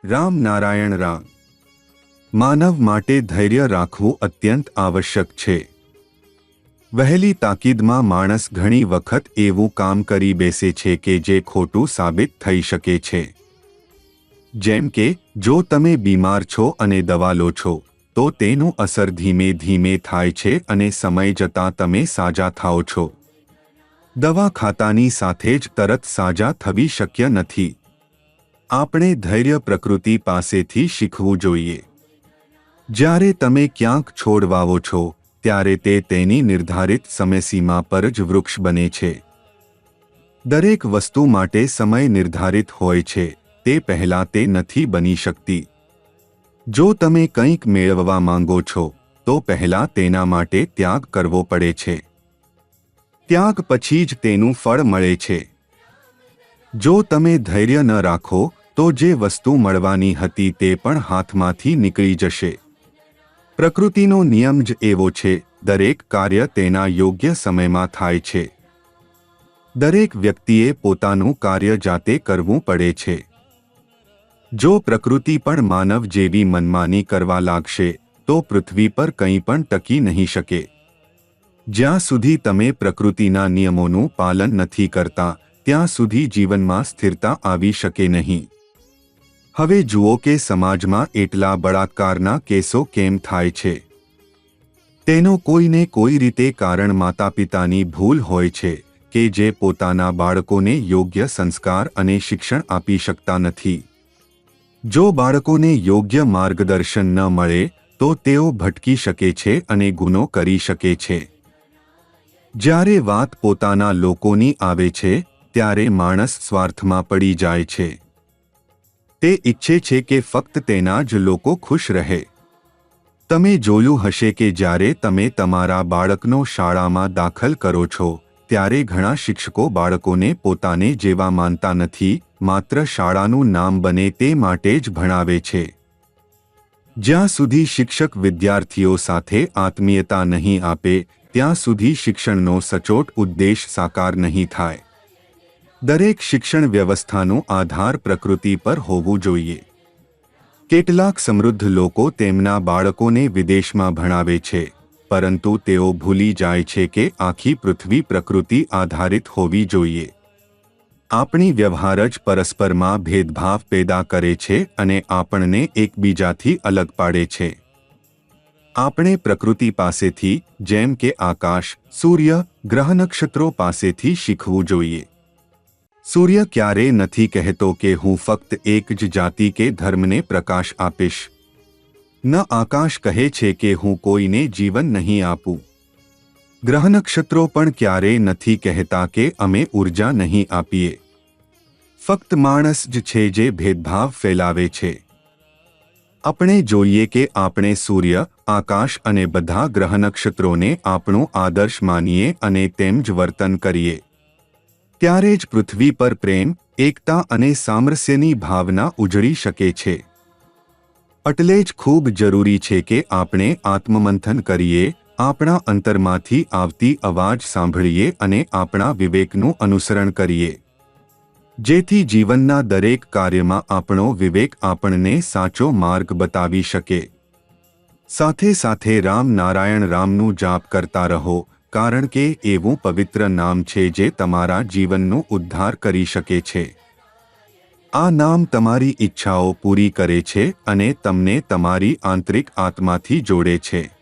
રામ નારાયણ રામ. માનવ માટે ધૈર્ય રાખવું અત્યંત આવશ્યક છે. વહેલી તાકીદમાં માણસ ઘણી વખત એવું કામ કરી બેસે છે કે જે ખોટું સાબિત થઈ શકે છે. જેમ કે જો તમે બીમાર છો અને દવા લો છો તો તેનું અસર ધીમે ધીમે થાય છે અને સમય જતાં તમે સાજા થાઓ છો. દવા ખાતાની સાથે જ તરત સાજા થવી શક્ય નથી. આપણે ધૈર્ય પ્રકૃતિ પાસેથી શીખવું જોઈએ. જ્યારે તમે ક્યાંક છોડ વાવો છો ત્યારે તે તેની નિર્ધારિત સમયસીમા પર જ વૃક્ષ બને છે. દરેક વસ્તુ માટે સમય નિર્ધારિત હોય છે, તે પહેલાં તે નથી બની શકતી. જો તમે કંઈક મેળવવા માંગો છો તો પહેલાં તેના માટે ત્યાગ કરવો પડે છે. ત્યાગ પછી જ તેનું ફળ મળે છે. જો તમે ધૈર્ય ન રાખો તો જે વસ્તુ મળવાની હતી તે પણ હાથમાંથી નીકળી જશે. પ્રકૃતિનો નિયમ જ એવો છે, દરેક કાર્ય તેના યોગ્ય સમયમાં થાય છે. દરેક વ્યક્તિએ પોતાનું કાર્ય જાતે કરવું પડે છે. જો પ્રકૃતિ પણ માનવ જેવી મનમાની કરવા લાગશે તો પૃથ્વી પર કંઈ પણ ટકી નહીં શકે. જ્યાં સુધી તમે પ્રકૃતિના નિયમોનું પાલન નથી કરતા ત્યાં સુધી જીવનમાં સ્થિરતા આવી શકે નહીં. હવે જુઓ કે સમાજમાં એટલા બળાત્કારના કેસો કેમ થાય છે. તેનો કોઈને કોઈ રીતે કારણ માતાપિતાની ભૂલ હોય છે કે જે પોતાના બાળકોને યોગ્ય સંસ્કાર અને શિક્ષણ આપી શકતા નથી. જો બાળકોને યોગ્ય માર્ગદર્શન ન મળે તો તેઓ ભટકી શકે છે અને ગુનો કરી શકે છે. જ્યારે વાત પોતાના લોકોની આવે છે ત્યારે માણસ સ્વાર્થમાં પડી જાય છે. તે ઈચ્છે છે કે ફક્ત તેના જ લોકો ખુશ રહે. તમે જોયું હશે કે જ્યારે તમે તમારા બાળકનો શાળામાં દાખલ કરો છો ત્યારે ઘણા શિક્ષકો બાળકોને પોતાને જેવા માનતા નથી, માત્ર શાળાનું નામ બને તે માટે જ ભણાવે છે. જ્યાં સુધી શિક્ષક વિદ્યાર્થીઓ સાથે આત્મીયતા નહીં આપે ત્યાં સુધી શિક્ષણનો સચોટ ઉદ્દેશ સાકાર નહીં થાય. દરેક શિક્ષણ વ્યવસ્થાનો આધાર પ્રકૃતિ પર હોવું જોઈએ. કેટલાક સમૃદ્ધ લોકો તેમના બાળકોને વિદેશમાં ભણાવે છે, પરંતુ તેઓ ભૂલી જાય છે કે આખી પૃથ્વી પ્રકૃતિ આધારિત હોવી જોઈએ. આપણી વ્યવહાર જ પરસ્પરમાં ભેદભાવ પેદા કરે છે અને આપણને એકબીજાથી અલગ પાડે છે. આપણે પ્રકૃતિ પાસેથી, જેમ કે આકાશ, સૂર્ય, ગ્રહ નક્ષત્રો પાસેથી શીખવું જોઈએ. સૂર્ય ક્યારેય નથી કહેતો કે હું ફક્ત એક જ જાતિ કે ધર્મને પ્રકાશ આપીશ. ન આકાશ કહે છે કે હું કોઈને જીવન નહીં આપું. ગ્રહ નક્ષત્રો પણ ક્યારેય નથી કહેતા કે અમે ઊર્જા નહીં આપીએ. ફક્ત માણસ જ છે જે ભેદભાવ ફેલાવે છે. આપણે જોઈએ કે આપણે સૂર્ય, આકાશ અને બધા ગ્રહ નક્ષત્રોને આપણું આદર્શ માનીએ અને તેમ જ વર્તન કરીએ. ત્યારે જ પૃથ્વી પર પ્રેમ, એકતા અને સામરસ્યની ભાવના ઉજળી શકે છે. એટલે જ ખૂબ જરૂરી છે કે આપણે આત્મમંથન કરીએ, આપણા અંતરમાંથી આવતી અવાજ સાંભળીએ અને આપણા વિવેકનું અનુસરણ કરીએ. જેથી જીવનના દરેક કાર્યમાં આપણો વિવેક આપણને સાચો માર્ગ બતાવી શકે. સાથે સાથે રામ નારાયણ રામનું જાપ કરતા રહો, કારણ કે એવું પવિત્ર નામ છે જે તમારા જીવનનો ઉદ્ધાર કરી શકે છે. આ નામ તમારી ઈચ્છાઓ પૂરી કરે છે અને તમને તમારી આંતરિક આત્માથી જોડે છે.